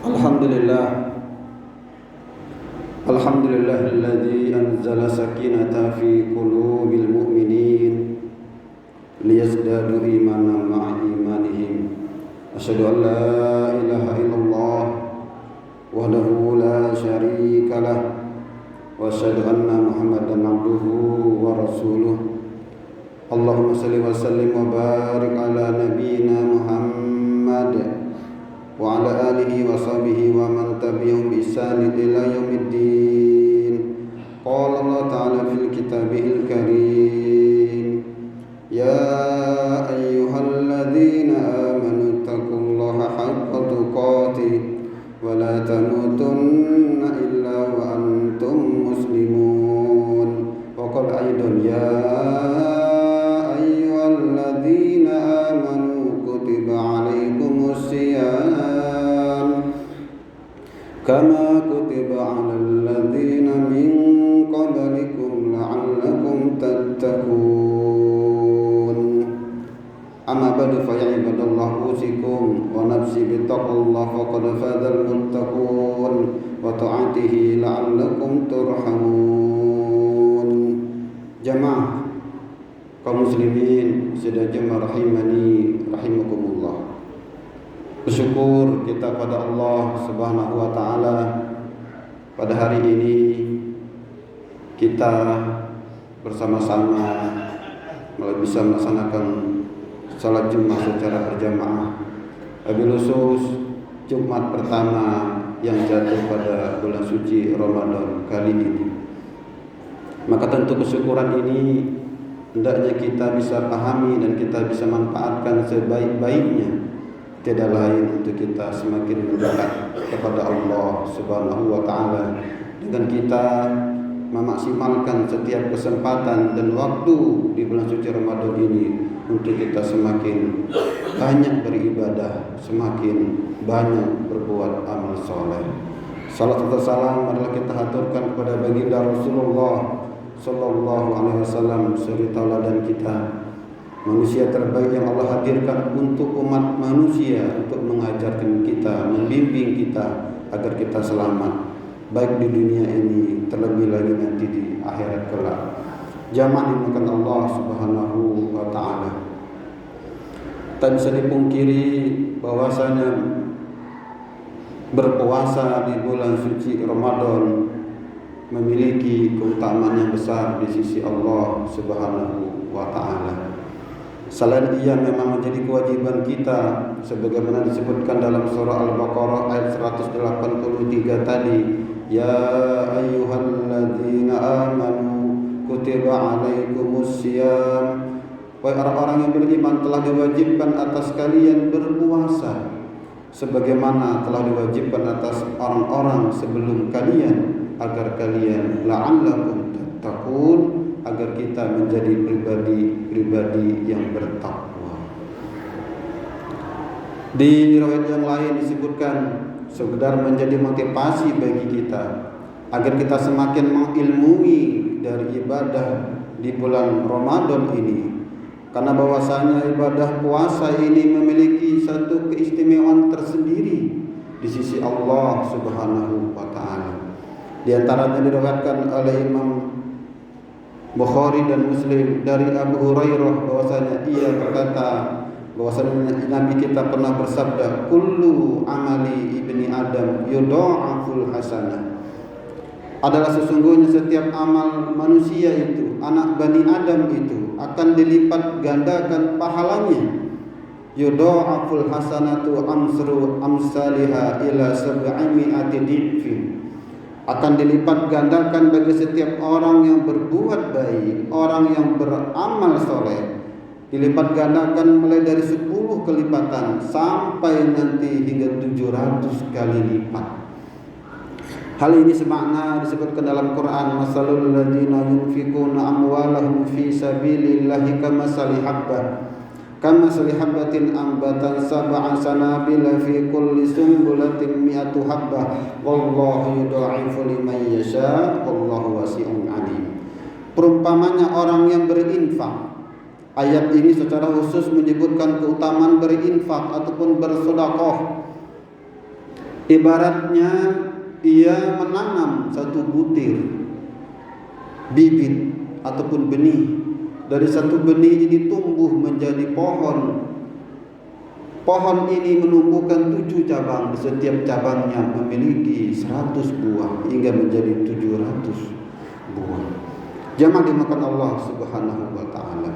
Alhamdulillah Alhamdulillahilladzi anzala sakinata fi qulubil mu'minin liyazdadu imanan ma'a imanihim. Asyhadu an la ilaha illallah wahdahu la syarika lah wa asyhadu anna Muhammadan abduhu wa rasuluh. Allahumma shalli wa sallim wa barik ala nabiyyina Muhammad wa ala alihi wa sahbihi wa man tabi'ahum bi ihsan ila yaumiddin. Qala Allah ta'ala fil kitabihil karim, ya ayyuhalladzina amanu taqullaha haqqa tuqatih wa la tamutunna illa wa antum muslimun. Wa qala aidan ya ayyuhalladzina amanu kutiba alaikumus siyam kama kutiba 'alal ladzina min qablikum la'allakum tattaqun. Amma ba'du fa ya ibadallah usikum wa nafsi bi taqwallah faqad fazal muttaqun wa ta'atihi la'allakum turhamun. Jamaah kaum muslimin sedaya rahimani rahimakumullah. Bersyukur kita pada Allah Subhanahu wa taala, pada hari ini kita bersama-sama bisa melaksanakan salat Jumat secara berjamaah. Wabil khusus Jumat pertama yang jatuh pada bulan suci Ramadan kali ini. Maka tentu kesyukuran ini hendaknya kita bisa pahami dan kita bisa manfaatkan sebaik-baiknya. Tidak lain untuk kita semakin mendekat kepada Allah Subhanahu wa taala dengan kita memaksimalkan setiap kesempatan dan waktu di bulan suci Ramadan ini untuk kita semakin banyak beribadah, semakin banyak berbuat amal soleh. Salat serta salam adalah kita haturkan kepada baginda Rasulullah sallallahu alaihi wasallam, suri tauladan kita, manusia terbaik yang Allah hadirkan untuk umat manusia, untuk mengajarkan kita, membimbing kita agar kita selamat baik di dunia ini, terlebih lagi nanti di akhirat kelak. Jamaah dimuliakan Allah Subhanahu wa taala. Tak bisa dipungkiri bahwasanya berpuasa di bulan suci Ramadan memiliki keutamaan yang besar di sisi Allah Subhanahu wa taala. Selain ia memang menjadi kewajiban kita sebagaimana disebutkan dalam surah Al-Baqarah ayat 183 tadi, ya ayyuhalladzina amanu kutiba alaikumus siyam. Wahai orang-orang yang beriman, telah diwajibkan atas kalian berpuasa sebagaimana telah diwajibkan atas orang-orang sebelum kalian agar kalian la'allakum tattaqun, agar kita menjadi pribadi-pribadi yang bertakwa. Di riwayat yang lain disebutkan sekedar menjadi motivasi bagi kita agar kita semakin mengilmui dari ibadah di bulan Ramadan ini, karena bahwasanya ibadah puasa ini memiliki satu keistimewaan tersendiri di sisi Allah Subhanahu wa taala. Di antaranya diriwayatkan oleh Imam Bukhari dan Muslim dari Abu Hurairah bahwasanya ia berkata bahwasanya Nabi kita pernah bersabda, kullu amali ibni Adam yudha'aful hasanah. Adalah sesungguhnya setiap amal manusia itu, anak Bani Adam itu akan dilipat gandakan pahalanya. Yudha'aful hasanatu amsru amsalha ila sab'imi'ati dhifin. Akan dilipat gandakan bagi setiap orang yang berbuat baik, orang yang beramal soleh, dilipat gandakan mulai dari 10 kelipatan sampai nanti hingga 700 kali lipat. Hal ini semakna disebutkan dalam Quran, masalul ladzina yunfikuna amwalahum fi sabilillahi kamasali habbatin ambatan sab'a sanabila fi kulli sumbulatin mi'atu habbah wallahu yudha'ifu liman yasha wallahu wasi'un 'alim. Perumpamannya orang yang berinfak. Ayat ini secara khusus menyebutkan keutamaan berinfak ataupun bersedekah Ibaratnya ia menanam satu butir bibit ataupun benih. Dari satu benih ini tumbuh menjadi pohon. Pohon ini menumbuhkan 7 cabang. Di setiap cabangnya memiliki 100 buah hingga menjadi 700 buah. Jamaah dimakan Allah Subhanahu wa taala.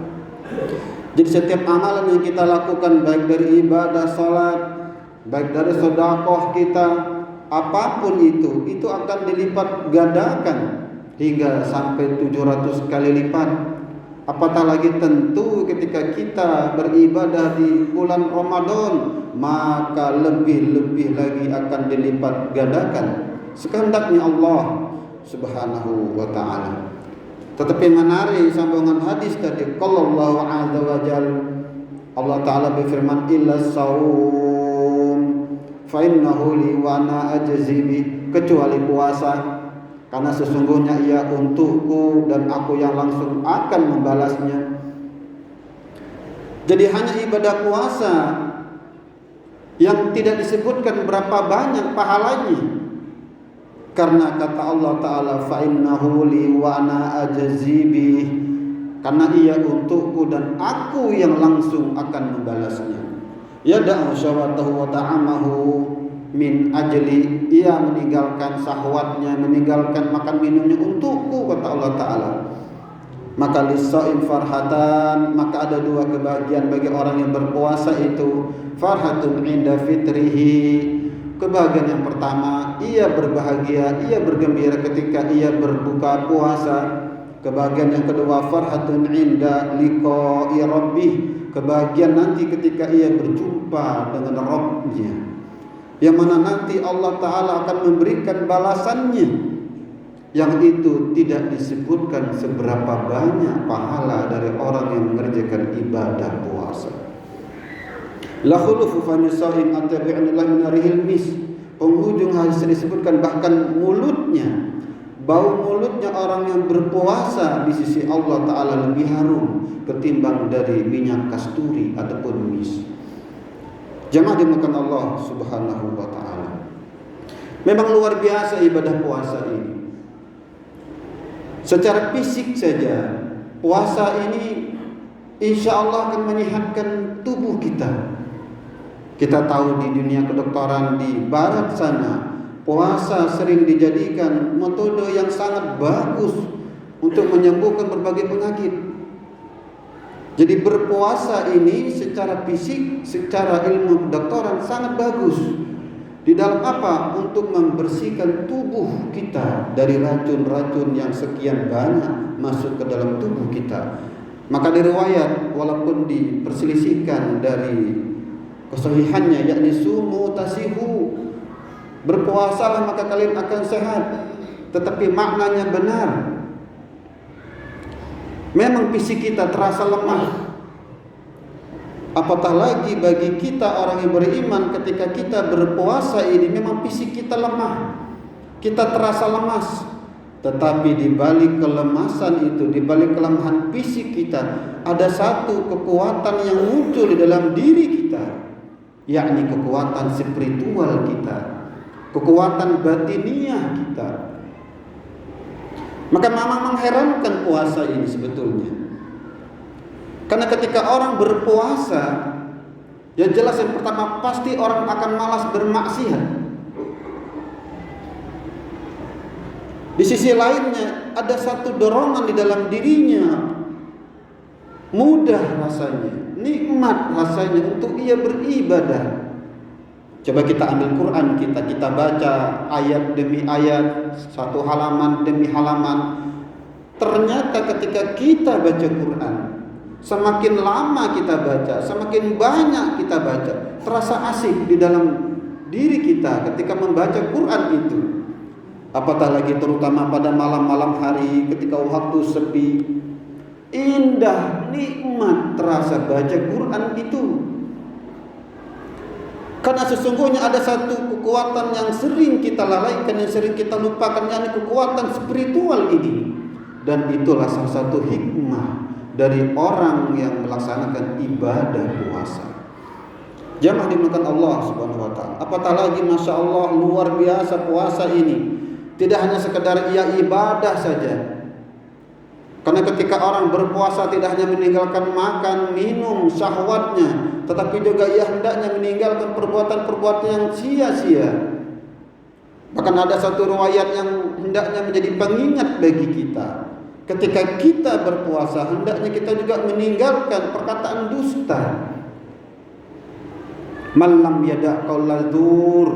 Jadi setiap amalan yang kita lakukan, baik dari ibadah salat, baik dari sedekah kita, apapun itu akan dilipat gandakan hingga sampai 700 kali lipat. Apatah lagi tentu ketika kita beribadah di bulan Ramadan, maka lebih-lebih lagi akan dilipat gandakan sekehendaknya Allah Subhanahu wa taala. Tetapi menarik sambungan hadis tadi, qala Allah azza wa jalla, Allah taala berfirman, illa saum fa innahu li wa ana ajzi bi, kecuali puasa, karena sesungguhnya ia untukku dan aku yang langsung akan membalasnya. Jadi hanya ibadah puasa yang tidak disebutkan berapa banyak pahalanya. Karena kata Allah Ta'ala, fa'innahu li wa ana ajzi bih, karena ia untukku dan aku yang langsung akan membalasnya. Yada'u syawatahu wa ta'amahu min ajli, ia meninggalkan syahwatnya, meninggalkan makan minumnya untukku, kata Allah Ta'ala. Maka lis-shaim farhatan, maka ada 2 kebahagiaan bagi orang yang berpuasa itu. Farhatun inda fitrihi, kebahagiaan yang pertama, ia berbahagia, ia bergembira ketika ia berbuka puasa. Kebahagiaan yang kedua, farhatun inda liqa'i rabbih, kebahagiaan nanti ketika ia berjumpa dengan Rabbnya, yang mana nanti Allah Ta'ala akan memberikan balasannya, yang itu tidak disebutkan seberapa banyak pahala dari orang yang mengerjakan ibadah puasa. La khulufu fami sha'im atabi'anillah min arihil mis, penghujung hadis disebutkan bahkan mulutnya, bau mulutnya orang yang berpuasa di sisi Allah Ta'ala lebih harum ketimbang dari minyak kasturi ataupun mis. Jamaah dimakan Allah Subhanahu wa ta'ala. Memang luar biasa ibadah puasa ini. Secara fisik saja, puasa ini insya Allah akan menyehatkan tubuh kita. Kita tahu di dunia kedokteran di barat sana, puasa sering dijadikan metode yang sangat bagus untuk menyembuhkan berbagai penyakit. Jadi berpuasa ini secara fisik, secara ilmu kedokteran sangat bagus. Di dalam apa? Untuk membersihkan tubuh kita dari racun-racun yang sekian banyak masuk ke dalam tubuh kita. Maka diriwayat, walaupun diperselisihkan dari kesahihannya, yakni sumu tasihu, berpuasalah maka kalian akan sehat, tetapi maknanya benar. Memang fisik kita terasa lemah. Apatah lagi bagi kita orang yang beriman, ketika kita berpuasa ini memang fisik kita lemah, kita terasa lemas. Tetapi di balik kelemasan itu, di balik kelemahan fisik kita, ada satu kekuatan yang muncul di dalam diri kita, yakni kekuatan spiritual kita, kekuatan batiniah kita. Maka memang mengherankan puasa ini sebetulnya. Karena ketika orang berpuasa, yang jelas yang pertama pasti orang akan malas bermaksiat. Di sisi lainnya ada satu dorongan di dalam dirinya, mudah rasanya, nikmat rasanya untuk ia beribadah. Coba kita ambil Quran kita baca ayat demi ayat, satu halaman demi halaman. Ternyata ketika kita baca Quran, semakin lama kita baca, semakin banyak kita baca, terasa asik di dalam diri kita ketika membaca Quran itu. Apatah lagi terutama pada malam-malam hari ketika waktu sepi, indah, nikmat terasa baca Quran itu. Karena sesungguhnya ada satu kekuatan yang sering kita lalaikan, yang sering kita lupakan, yakni kekuatan spiritual ini. Dan itulah salah satu hikmah dari orang yang melaksanakan ibadah puasa. Jamaah dimuliakan Allah Subhanahu wa taala. Apatah lagi Masya Allah luar biasa puasa ini. Tidak hanya sekedar ia ibadah saja. Karena ketika orang berpuasa tidak hanya meninggalkan makan, minum, syahwatnya, tetapi juga ia hendaknya meninggalkan perbuatan-perbuatan yang sia-sia. Bahkan ada satu riwayat yang hendaknya menjadi pengingat bagi kita. Ketika kita berpuasa, hendaknya kita juga meninggalkan perkataan dusta. Man lam yada' qaulal zur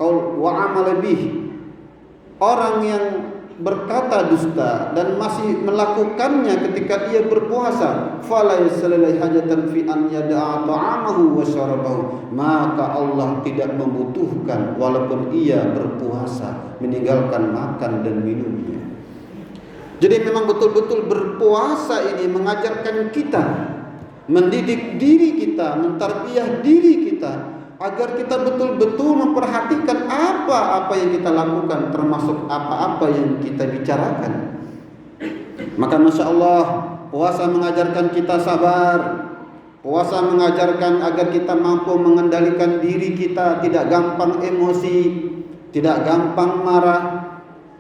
qaul wa amal bih. Orang yang berkata dusta dan masih melakukannya ketika ia berpuasa, fala yasalli hajatan fi an yada'a ta'amahu wa syarabahu, maka Allah tidak membutuhkan walaupun ia berpuasa meninggalkan makan dan minumnya. Jadi memang betul-betul berpuasa ini mengajarkan kita, mendidik diri kita, mentarbiyah diri kita agar kita betul-betul memperhatikan apa-apa yang kita lakukan, termasuk apa-apa yang kita bicarakan. Maka Masya Allah, puasa mengajarkan kita sabar. Puasa mengajarkan agar kita mampu mengendalikan diri kita, tidak gampang emosi, tidak gampang marah.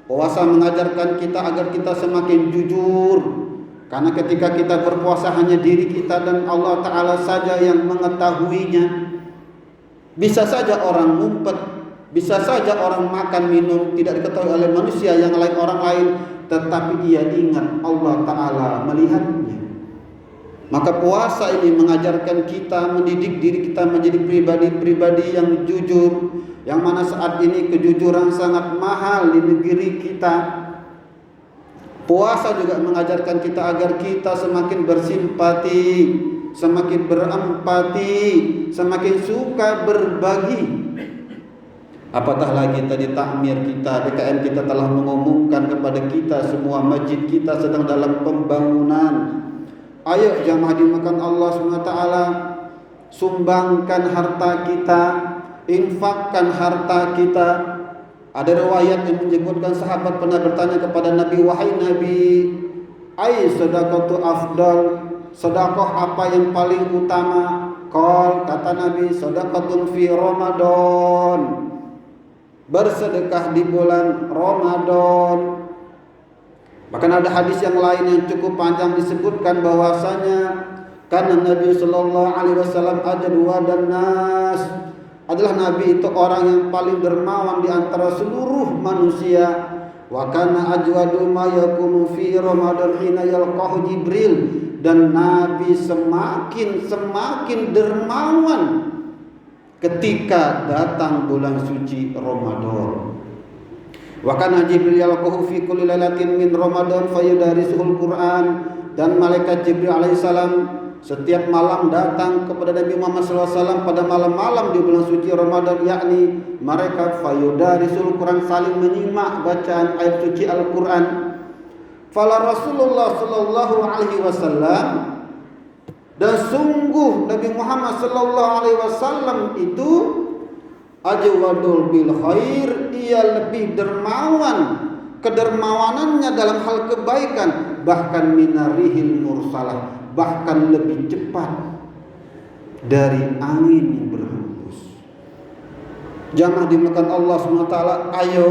Puasa mengajarkan kita agar kita semakin jujur. Karena ketika kita berpuasa hanya diri kita dan Allah Ta'ala saja yang mengetahuinya. Bisa saja orang ngumpet, bisa saja orang makan minum tidak diketahui oleh manusia yang lain, orang lain, tetapi ia ingat Allah Ta'ala melihatnya. Maka puasa ini mengajarkan kita, mendidik diri kita menjadi pribadi-pribadi yang jujur, yang mana saat ini kejujuran sangat mahal di negeri kita. Puasa juga mengajarkan kita agar kita semakin bersimpati, semakin berempati, semakin suka berbagi. Apatah lagi tadi takmir kita, DKM kita telah mengumumkan kepada kita semua masjid kita sedang dalam pembangunan. Ayo jamaah dimakan Allah SWT, sumbangkan harta kita, infakkan harta kita. Ada riwayat yang menyebutkan sahabat pernah bertanya kepada Nabi, wahai Nabi, ai sedekatu afdal, sedekah apa yang paling utama? Qal, kata Nabi, sedekatun fi Ramadan, bersedekah di bulan Ramadan. Bahkan ada hadis yang lain yang cukup panjang disebutkan bahwasanya karena Nabi sallallahu alaihi wasallam ajadu wadan nas, adalah Nabi itu orang yang paling dermawan di antara seluruh manusia. Wa kana ajwadu ma yakunu fi Ramadan hina yalqahu Jibril, dan Nabi semakin dermawan ketika datang bulan suci Ramadan. Wa kana Jibril yalqahu fi kulli lailatin min Ramadan fayudarisuhul Quran, dan malaikat Jibril alaihissalam setiap malam datang kepada Nabi Muhammad SAW pada malam-malam di bulan suci Ramadan, yakni mereka fayudarisul Quran, saling menyimak bacaan ayat suci Al-Quran. Fala Rasulullah sallallahu alaihi wasallam, dan sungguh Nabi Muhammad sallallahu alaihi wasallam itu ajwadul bil khair, ia lebih dermawan, kedermawanannya dalam hal kebaikan, bahkan minarihil mursalah, bahkan lebih cepat dari angin yang berhembus. Jamaah dimuliakan Allah SWT, ayo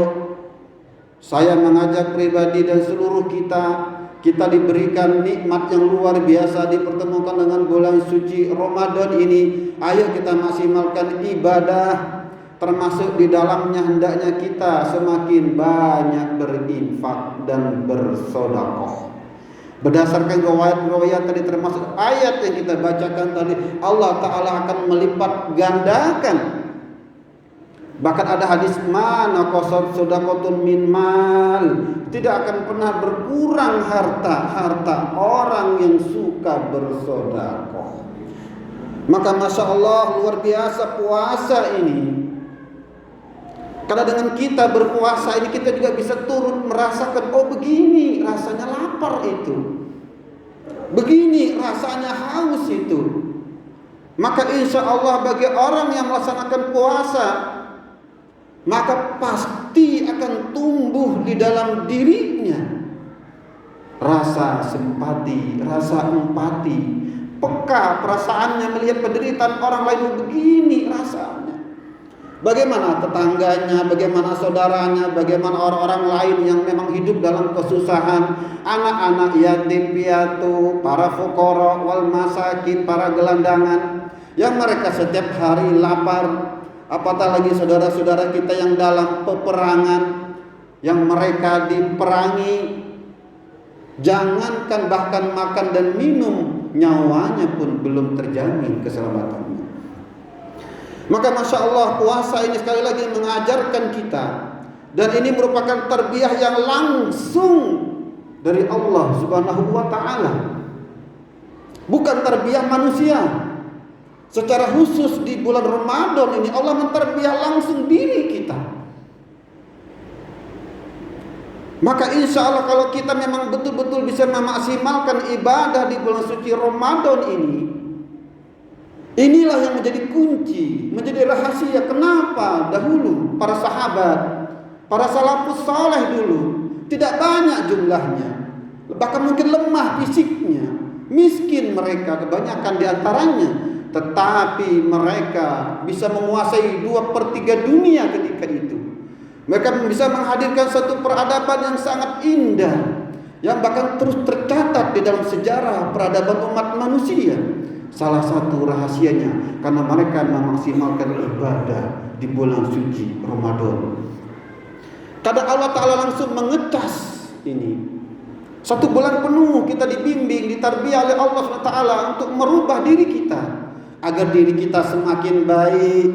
saya mengajak pribadi dan seluruh kita diberikan nikmat yang luar biasa, dipertemukan dengan bulan suci Ramadan ini. Ayo kita maksimalkan ibadah, termasuk di dalamnya hendaknya kita semakin banyak berinfak dan bersedekah. Berdasarkan riwayat tadi, termasuk ayat yang kita bacakan tadi, Allah Ta'ala akan melipat gandakan. Bahkan ada hadis, mana qasad sedekatun min mal, tidak akan pernah berkurang harta orang yang suka bersedekah. Maka Masya Allah, luar biasa puasa ini. Karena dengan kita berpuasa ini, kita juga bisa turut merasakan, oh begini rasanya lapar itu, begini rasanya haus itu. Maka insya Allah bagi orang yang melaksanakan puasa, maka pasti akan tumbuh di dalam dirinya rasa simpati, rasa empati, peka perasaannya melihat penderitaan orang lain. Begini rasanya. Bagaimana tetangganya, bagaimana saudaranya, bagaimana orang-orang lain yang memang hidup dalam kesusahan, anak-anak yatim piatu, para fuqara wal masakin, para gelandangan yang mereka setiap hari lapar. Apatah lagi saudara-saudara kita yang dalam peperangan, yang mereka diperangi, jangankan bahkan makan dan minum, nyawanya pun belum terjamin keselamatannya. Maka Masya Allah, puasa ini sekali lagi mengajarkan kita, dan ini merupakan tarbiyah yang langsung dari Allah Subhanahu wa ta'ala, bukan tarbiyah manusia. Secara khusus di bulan Ramadan ini Allah mentarbiyah langsung diri kita. Maka insya Allah kalau kita memang betul-betul bisa memaksimalkan ibadah di bulan suci Ramadan ini, inilah yang menjadi kunci, menjadi rahasia kenapa dahulu para sahabat, para salafus saleh dulu tidak banyak jumlahnya, bahkan mungkin lemah fisiknya, miskin mereka kebanyakan di antaranya, tetapi mereka bisa menguasai 2/3 dunia ketika itu. Mereka bisa menghadirkan satu peradaban yang sangat indah, yang bahkan terus tercatat di dalam sejarah peradaban umat manusia. Salah satu rahasianya karena mereka memaksimalkan ibadah di bulan suci Ramadan. Kadang Allah Ta'ala langsung mengecas ini. Satu bulan penuh kita dibimbing, ditarbiyah oleh Allah SWT untuk merubah diri kita, agar diri kita semakin baik,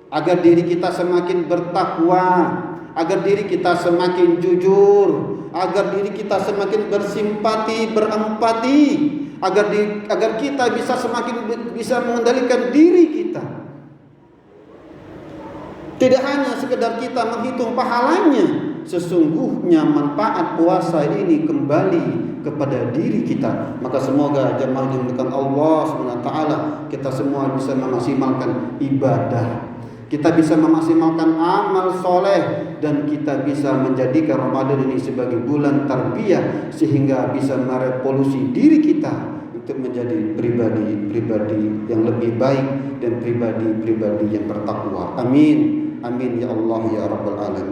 agar diri kita semakin bertakwa, agar diri kita semakin jujur, agar diri kita semakin bersimpati, berempati, agar kita bisa semakin bisa mengendalikan diri kita. Tidak hanya sekedar kita menghitung pahalanya, sesungguhnya manfaat puasa ini kembali kepada diri kita. Maka semoga jemaah dimulakan Allah SWT, kita semua bisa memaksimalkan ibadah, kita bisa memaksimalkan amal soleh, dan kita bisa menjadikan Ramadan ini sebagai bulan tarbiyah, sehingga bisa merevolusi diri kita untuk menjadi pribadi-pribadi yang lebih baik dan pribadi-pribadi yang bertakwa. Amin, amin ya Allah ya Rabbal Alamin.